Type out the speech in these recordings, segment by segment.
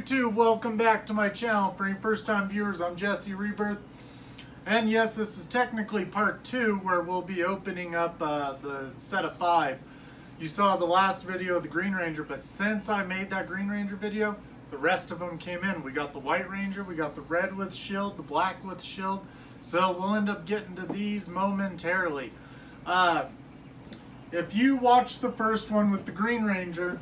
YouTube, welcome back to my channel. For any first time viewers, I'm Jesse Rebirth. And yes, this is technically part 2 where we'll be opening up the set of 5. You saw the last video of the Green Ranger, but since I made that Green Ranger video, the rest of them came in. We got the White Ranger, we got the red with shield, the black with shield. So we'll end up getting to these momentarily. If you watched the first one with the Green Ranger,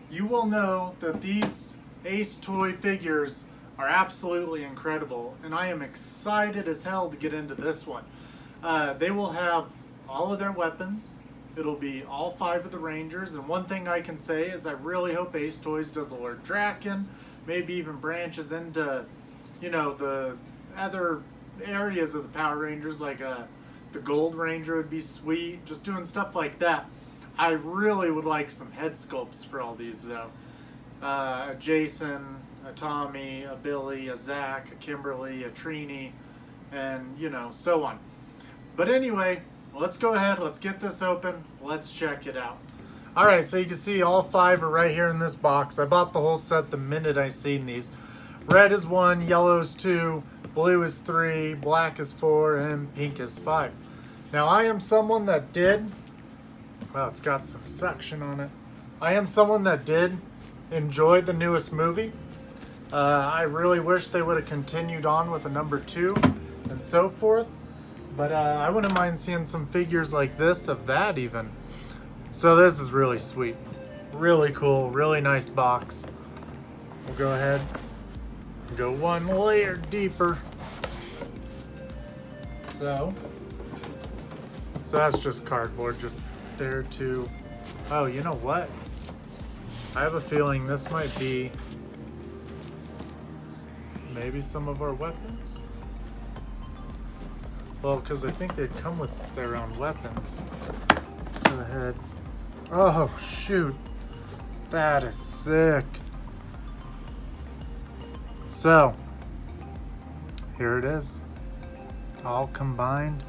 you will know that these Ace Toy figures are absolutely incredible, and I am excited as hell to get into this one. They will have all of their weapons. It'll be all 5 of the Rangers, and one thing I can say is I really hope Ace Toys does a Lord Draken, maybe even branches into, you know, the other areas of the Power Rangers, like the Gold Ranger would be sweet, just doing stuff like that. I really would like some head sculpts for all these though. A Jason, a Tommy, a Billy, a Zach, a Kimberly, a Trini, and you know, so on. But anyway, let's go ahead, let's get this open, let's check it out. Alright, so you can see all 5 are right here in this box. I bought the whole set the minute I seen these. Red is 1, yellow is 2, blue is 3, black is 4, and pink is 5. Now I am someone that did, well, it's got some suction on it. I am someone that did enjoy the newest movie. I really wish they would have continued on with a number 2 and so forth. But I wouldn't mind seeing some figures like this of that even. So this is really sweet. Really cool, really nice box. We'll go ahead and go one layer deeper. So that's just cardboard, just there to, oh, you know what? I have a feeling this might be maybe some of our weapons. Well, because I think they'd come with their own weapons. Let's go ahead. Oh, shoot. That is sick. So, here it is. All combined.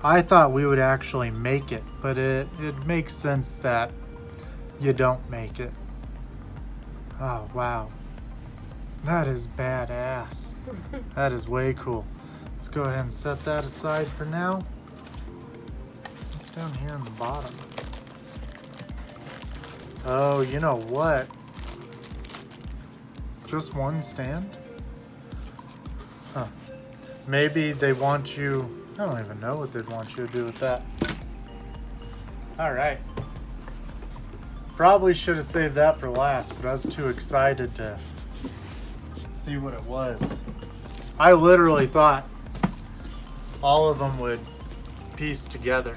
I thought we would actually make it, but it makes sense that you don't make it. Oh, wow. That is badass. That is way cool. Let's go ahead and set that aside for now. What's down here in the bottom? Oh, you know what? Just one stand? Huh. Maybe they want you... I don't even know what they'd want you to do with that. Alright. Probably should have saved that for last, but I was too excited to see what it was. I literally thought all of them would piece together.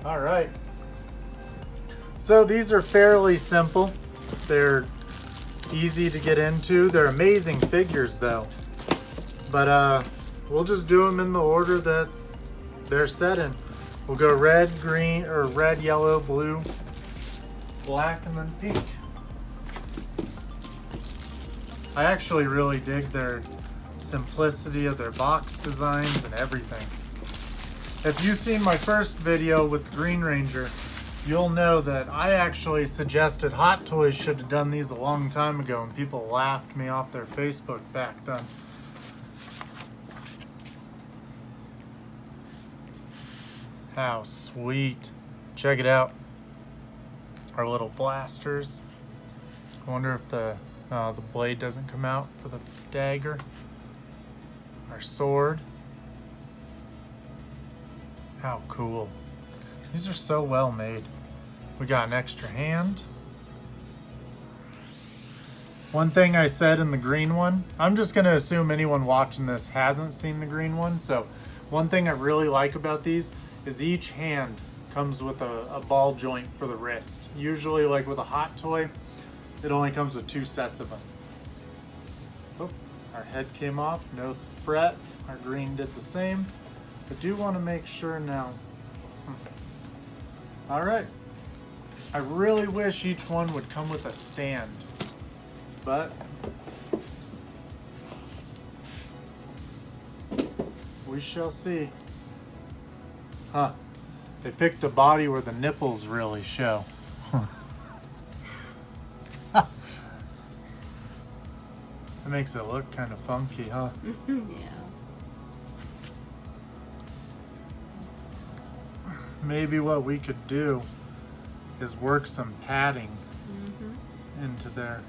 Alright. So these are fairly simple. They're easy to get into. They're amazing figures though. But we'll just do them in the order that they're set in. We'll go red, green, or red, yellow, blue, black, and then pink. I actually really dig their simplicity of their box designs and everything. If you've seen my first video with the Green Ranger, you'll know that I actually suggested Hot Toys should have done these a long time ago, and people laughed me off their Facebook back then. How sweet. Check it out. Our little blasters. I wonder if the blade doesn't come out for the dagger. Our sword. How cool. These are so well made. We got an extra hand. One thing I said in the green one, I'm just going to assume anyone watching this hasn't seen the green one. So one thing I really like about these is each hand comes with a ball joint for the wrist. Usually, like with a Hot Toy, it only comes with 2 sets of them. Oh, our head came off, no fret. Our green did the same. I do want to make sure now. All right. I really wish each one would come with a stand, but we shall see. Huh. They picked a body where the nipples really show. That makes it look kind of funky, huh? Yeah. Maybe what we could do is work some padding into there.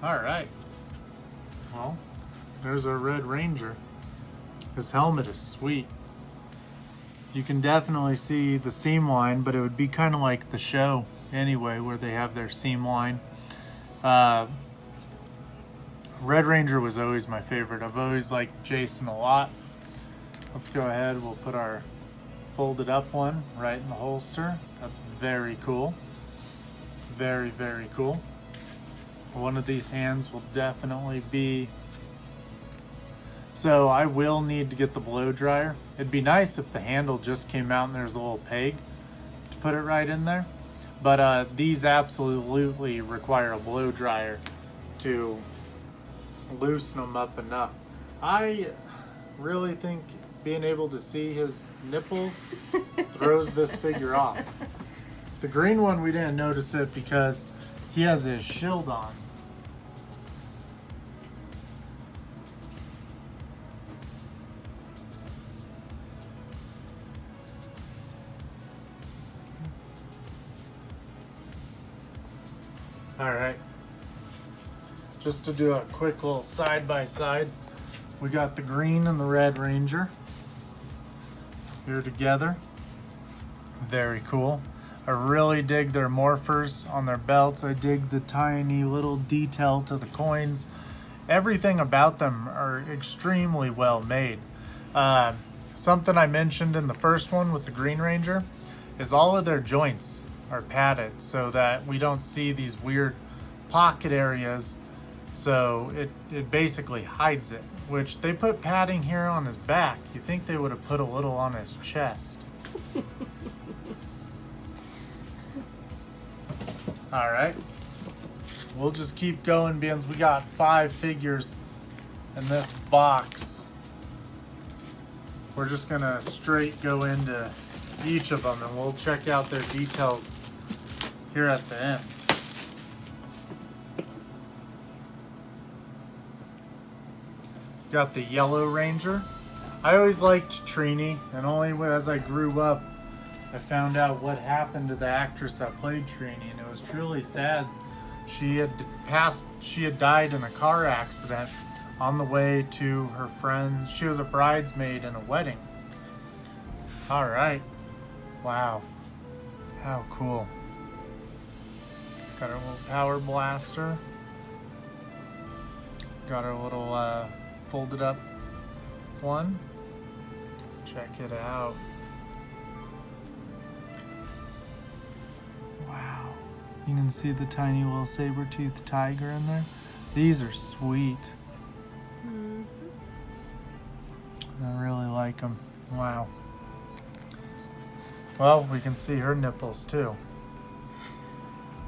All right. Well, there's our Red Ranger. His helmet is sweet. You can definitely see the seam line, but it would be kind of like the show anyway, where they have their seam line. Red Ranger was always my favorite. I've always liked Jason a lot. Let's go ahead. We'll put our folded up one right in the holster. That's very cool. Very, very cool. One of these hands will definitely be... So I will need to get the blow dryer. It'd be nice if the handle just came out and there's a little peg to put it right in there. But these absolutely require a blow dryer to loosen them up enough. I really think being able to see his nipples throws this figure off. The green one, we didn't notice it because he has his shield on. All right. Just to do a quick little side by side, we got the green and the Red Ranger here together. Very cool. I really dig their morphers on their belts. I dig the tiny little detail to the coins. Everything about them are extremely well made. Something I mentioned in the first one with the Green Ranger is all of their joints are padded so that we don't see these weird pocket areas. So it basically hides it, which they put padding here on his back. You think they would have put a little on his chest. All right, we'll just keep going because we got 5 figures in this box. We're just gonna straight go into each of them and we'll check out their details here at the end. Got the Yellow Ranger. I always liked Trini, and only as I grew up I found out what happened to the actress that played Trini, and it was truly sad. She had died in a car accident on the way to her friend's. She was a bridesmaid in a wedding. All right. Wow. How cool. Got our little power blaster. Got our little folded up one. Check it out. Wow. You can see the tiny little saber-toothed tiger in there. These are sweet. I really like them. Wow. Well, we can see her nipples too.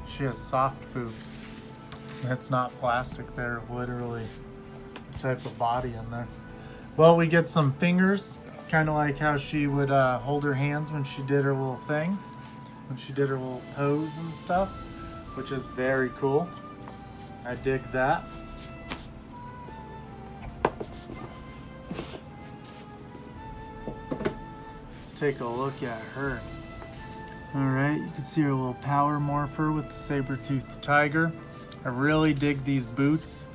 She has soft boobs. It's not plastic, they're literally a type of body in there. Well, we get some fingers, kind of like how she would hold her hands when she did her little thing, when she did her little pose and stuff, which is very cool. I dig that. Let's take a look at her. Alright, you can see her little power morpher with the saber-toothed tiger. I really dig these boots.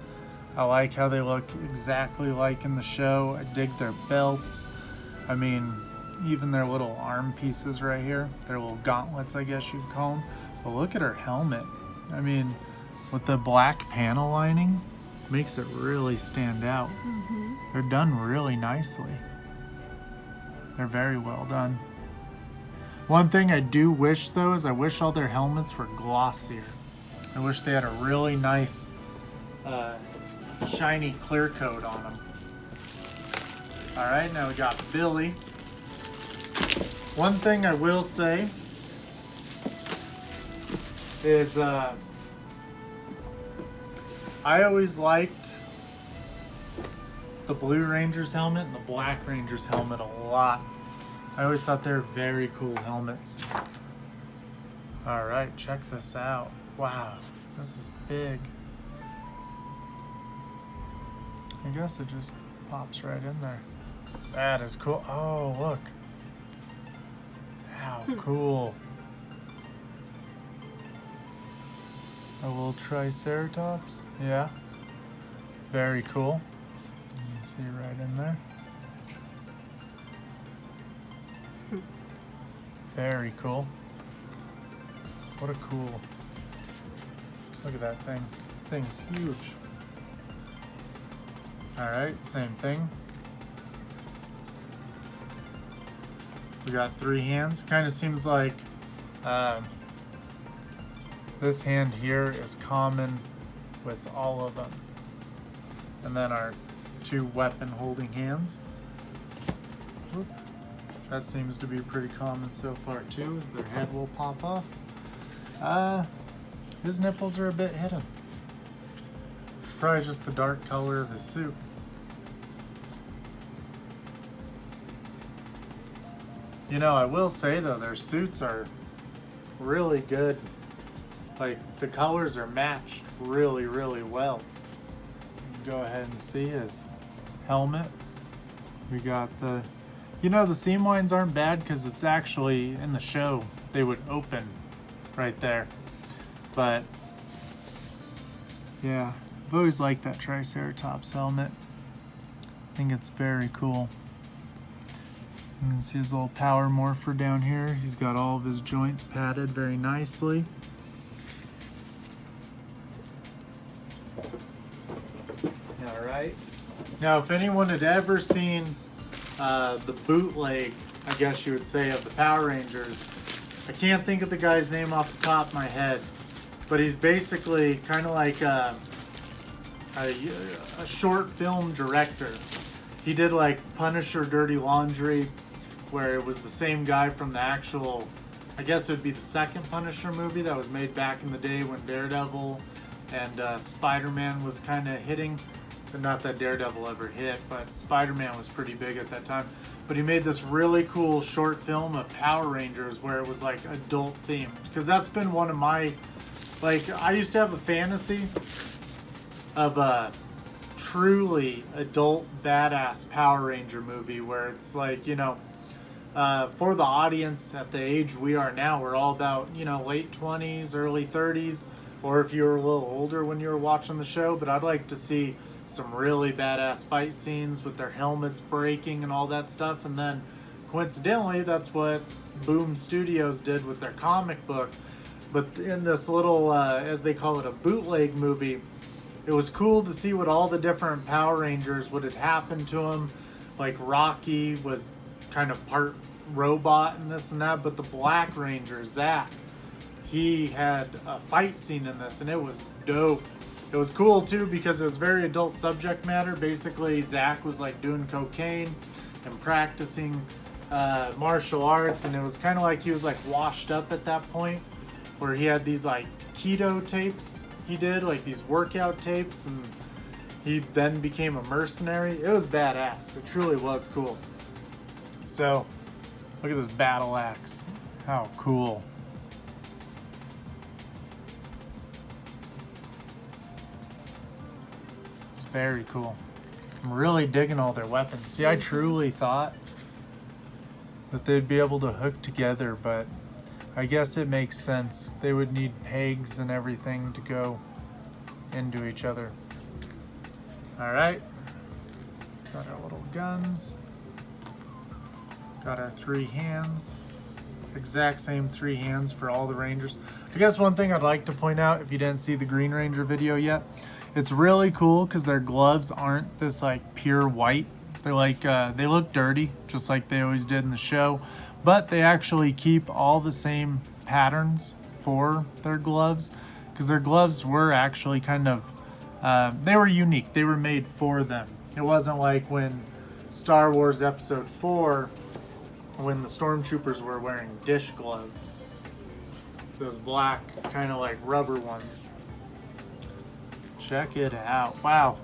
I like how they look exactly like in the show. I dig their belts. I mean, even their little arm pieces right here. Their little gauntlets, I guess you'd call them. But look at her helmet. I mean, with the black panel lining, makes it really stand out. They're done really nicely. They're very well done. One thing I do wish though is I wish all their helmets were glossier. I wish they had a really nice shiny clear coat on them. Alright, now we got Billy. One thing I will say is I always liked the Blue Ranger's helmet and the Black Ranger's helmet a lot. I always thought they were very cool helmets. Alright, check this out. Wow, this is big. I guess it just pops right in there. That is cool. Oh, look. How cool. A little Triceratops. Yeah. Very cool. You can see right in there. Very cool. What a cool. Look at that thing. Thing's huge. Alright, same thing. We got 3 hands. Kind of seems like this hand here is common with all of them. And then our 2 weapon holding hands. Whoop. That seems to be pretty common so far too. Their head will pop off. His nipples are a bit hidden. It's probably just the dark color of his suit. You know, I will say though, their suits are really good. Like, the colors are matched really, really well. Go ahead and see his helmet. We got the, you know, the seam lines aren't bad because it's actually in the show they would open right there. But yeah, I've always liked that Triceratops helmet. I think it's very cool. You can see his little power morpher down here. He's got all of his joints padded very nicely. Alright. Now, if anyone had ever seen the bootleg, I guess you would say, of the Power Rangers, I can't think of the guy's name off the top of my head, but he's basically kind of like a short film director. He did like Punisher Dirty Laundry, where it was the same guy from the actual, I guess it would be the second Punisher movie that was made back in the day when Daredevil and Spider-Man was kind of hitting. But not that Daredevil ever hit, but Spider-Man was pretty big at that time. But he made this really cool short film of Power Rangers where it was like adult themed. Because that's been one of my, like, I used to have a fantasy of a truly adult badass Power Ranger movie where it's like, you know, for the audience at the age we are now, we're all about, you know, late 20s, early 30s, or if you were a little older when you were watching the show. But I'd like to see some really badass fight scenes with their helmets breaking and all that stuff. And then coincidentally, that's what Boom Studios did with their comic book. But in this little, as they call it, a bootleg movie, it was cool to see what all the different Power Rangers, what had happened to them. Like Rocky was kind of part robot and this and that, but the Black Ranger, Zach, he had a fight scene in this and it was dope. It was cool too because it was very adult subject matter. Basically, Zach was like doing cocaine and practicing martial arts, and it was kind of like he was like washed up at that point where he had these like keto tapes he did, like these workout tapes, and he then became a mercenary. It was badass. It truly was cool. So, look at this battle axe. How cool. It's very cool. I'm really digging all their weapons. See, I truly thought that they'd be able to hook together, but I guess it makes sense. They would need pegs and everything to go into each other. All right. Got our little guns. Got our 3 hands. Exact same 3 hands for all the Rangers. I guess one thing I'd like to point out, if you didn't see the Green Ranger video yet, it's really cool because their gloves aren't this like pure white. They're like, they look dirty, just like they always did in the show, but they actually keep all the same patterns for their gloves because their gloves were actually kind of, they were unique. They were made for them. It wasn't like when Star Wars Episode 4, when the stormtroopers were wearing dish gloves. Those black, kind of like rubber ones. Check it out. Wow.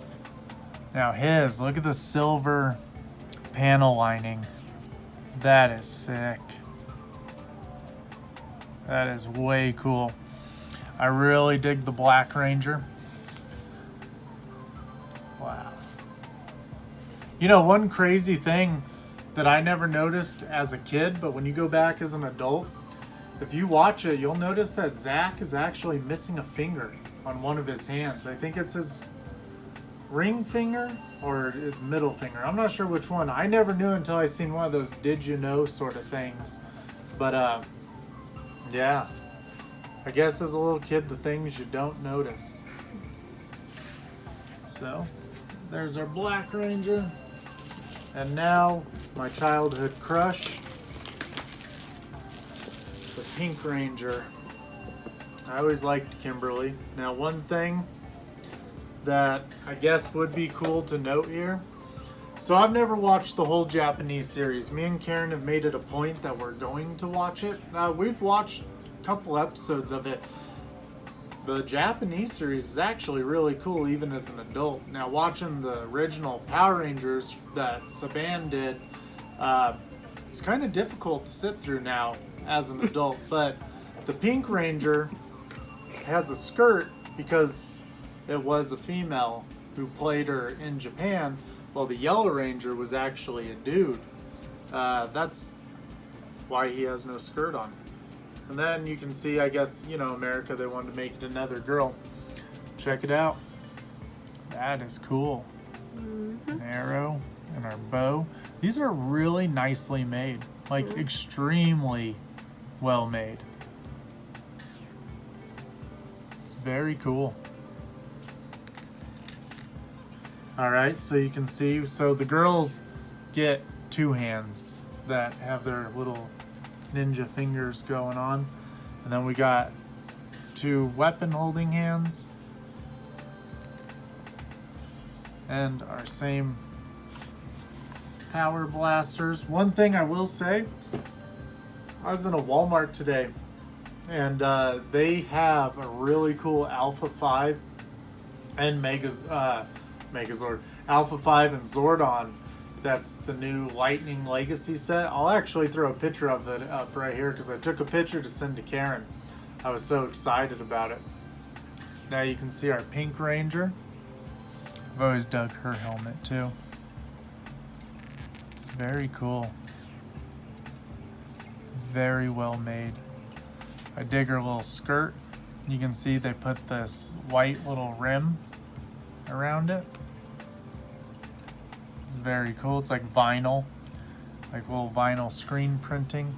Now his, look at the silver panel lining. That is sick. That is way cool. I really dig the Black Ranger. Wow. You know, one crazy thing that I never noticed as a kid, but when you go back as an adult, if you watch it, you'll notice that Zach is actually missing a finger on one of his hands. I think it's his ring finger or his middle finger. I'm not sure which one. I never knew until I seen one of those did you know sort of things. But yeah, I guess as a little kid, the things you don't notice. So there's our Black Ranger. And now my childhood crush, the Pink Ranger. I always liked Kimberly. Now one thing that I guess would be cool to note here. So I've never watched the whole Japanese series. Me and Karen have made it a point that we're going to watch it. We've watched a couple episodes of it. The Japanese series is actually really cool even as an adult. Now watching the original Power Rangers that Saban did, it's kind of difficult to sit through now as an adult. But the Pink Ranger has a skirt because it was a female who played her in Japan, while the Yellow Ranger was actually a dude. That's why he has no skirt on. And then you can see, I guess, you know, America, they wanted to make it another girl. Check it out. That is cool. An arrow and our bow. These are really nicely made, like extremely well made. It's very cool. All right, so you can see, so the girls get two hands that have their little ninja fingers going on. And then we got two weapon holding hands. And our same power blasters. One thing I will say, I was in a Walmart today and they have a really cool Alpha 5 and Megazord. Alpha 5 and Zordon. That's the new Lightning Legacy set. I'll actually throw a picture of it up right here because I took a picture to send to Karen. I was so excited about it. Now you can see our Pink Ranger. I've always dug her helmet too. It's very cool. Very well made. I dig her little skirt. You can see they put this white little rim around it. It's very cool. It's like vinyl, like little vinyl screen printing.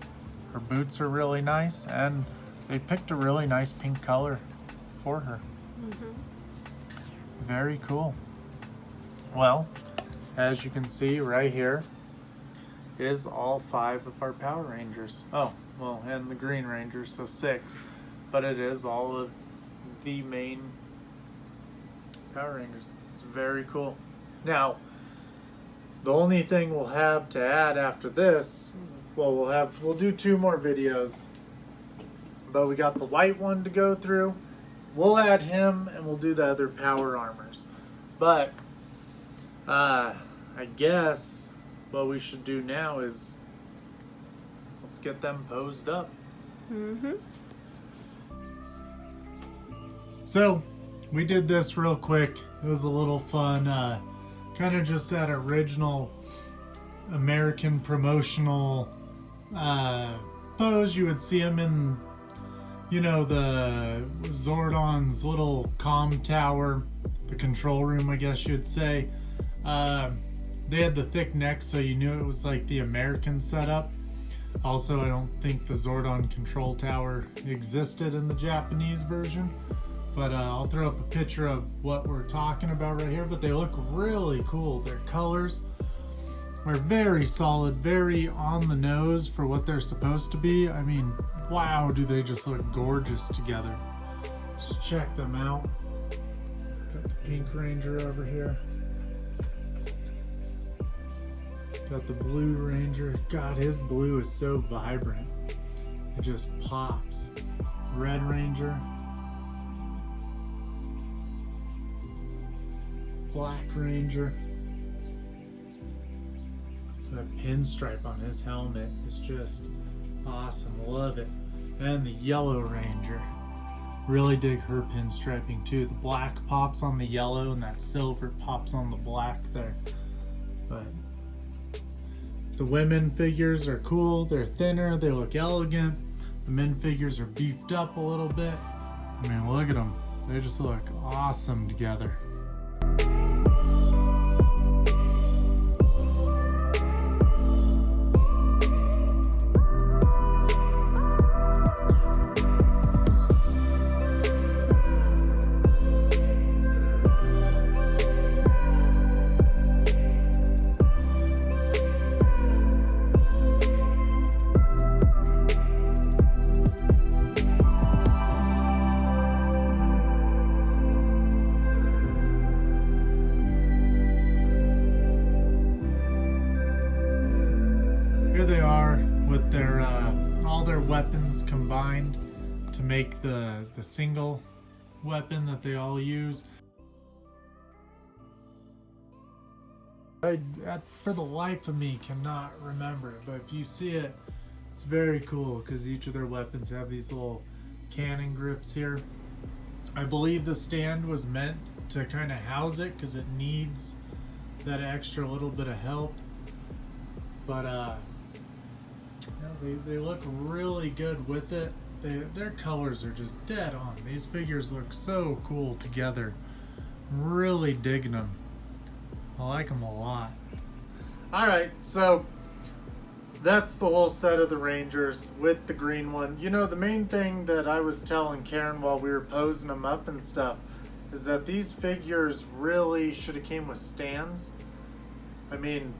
Her boots are really nice, and they picked a really nice pink color for her. Very cool. Well, as you can see right here is all 5 of our Power Rangers. Oh, well, and the Green Rangers, so 6. But it is all of the main Power Rangers. It's very cool. Now, the only thing we'll have to add after this, well, we'll do 2 more videos. But we got the white one to go through. We'll add him and we'll do the other power armors. But I guess what we should do now is let's get them posed up. So we did this real quick. It was a little fun. Kind of just that original American promotional pose. You would see him in, you know, the Zordon's little comm tower, the control room, I guess you'd say. They had the thick neck, so you knew it was like the American setup. Also, I don't think the Zordon control tower existed in the Japanese version. But I'll throw up a picture of what we're talking about right here. But they look really cool. Their colors are very solid, very on the nose for what they're supposed to be. I mean, wow, do they just look gorgeous together. Just check them out. Got the Pink Ranger over here. Got the Blue Ranger. God, his blue is so vibrant. It just pops. Red Ranger. Black Ranger. That pinstripe on his helmet is just awesome. Love it. And the Yellow Ranger. Really dig her pinstriping too. The black pops on the yellow and that silver pops on the black there. But the women figures are cool. They're thinner. They look elegant. The men figures are beefed up a little bit. I mean, look at them. They just look awesome together. Here they are with their all their weapons combined to make the single weapon that they all use. For the life of me cannot remember it, but if you see it, it's very cool because each of their weapons have these little cannon grips here. I believe the stand was meant to kind of house it because it needs that extra little bit of help. But they look really good with it. Their colors are just dead on. These figures look so cool together. I'm really digging them. I like them a lot. Alright, so that's the whole set of the Rangers with the green one. You know, the main thing that I was telling Karen while we were posing them up and stuff is that these figures really should have came with stands. I mean,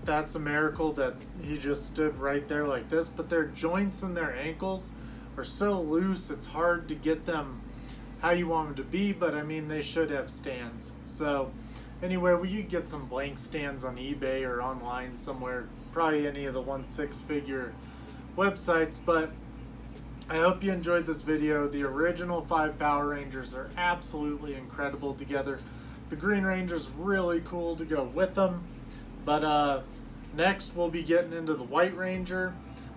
that's a miracle that he just stood right there like this, but their joints and their ankles are so loose it's hard to get them how you want them to be, but I mean they should have stands. So anyway, you get some blank stands on eBay or online somewhere, probably any of the 1/6 figure websites. But I hope you enjoyed this video. The original 5 Power Rangers are absolutely incredible together. The Green Ranger's really cool to go with them. But next we'll be getting into the White Ranger,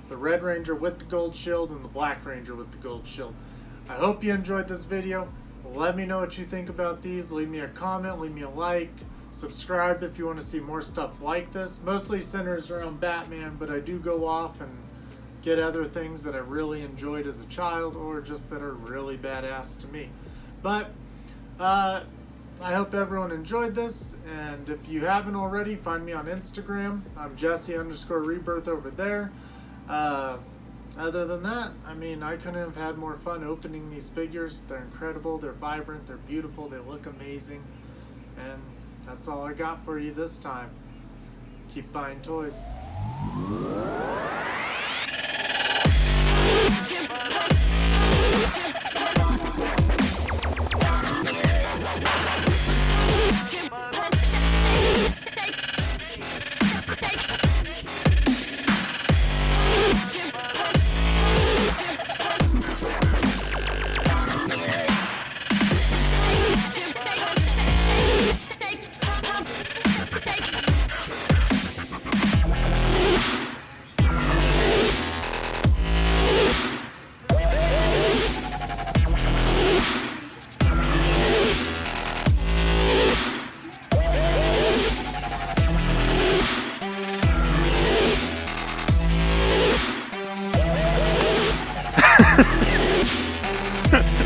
the Red Ranger with the gold shield, and the Black Ranger with the gold shield. I hope you enjoyed this video. Let me know what you think about these. Leave me a comment, leave me a like, subscribe if you want to see more stuff like this. Mostly centers around Batman, but I do go off and get other things that I really enjoyed as a child or just that are really badass to me. But I hope everyone enjoyed this, and if you haven't already, find me on Instagram. I'm Jesse_Rebirth over there. Other than that, I mean, I couldn't have had more fun opening these figures. They're incredible, they're vibrant, they're beautiful, they look amazing. And that's all I got for you this time. Keep buying toys. Ha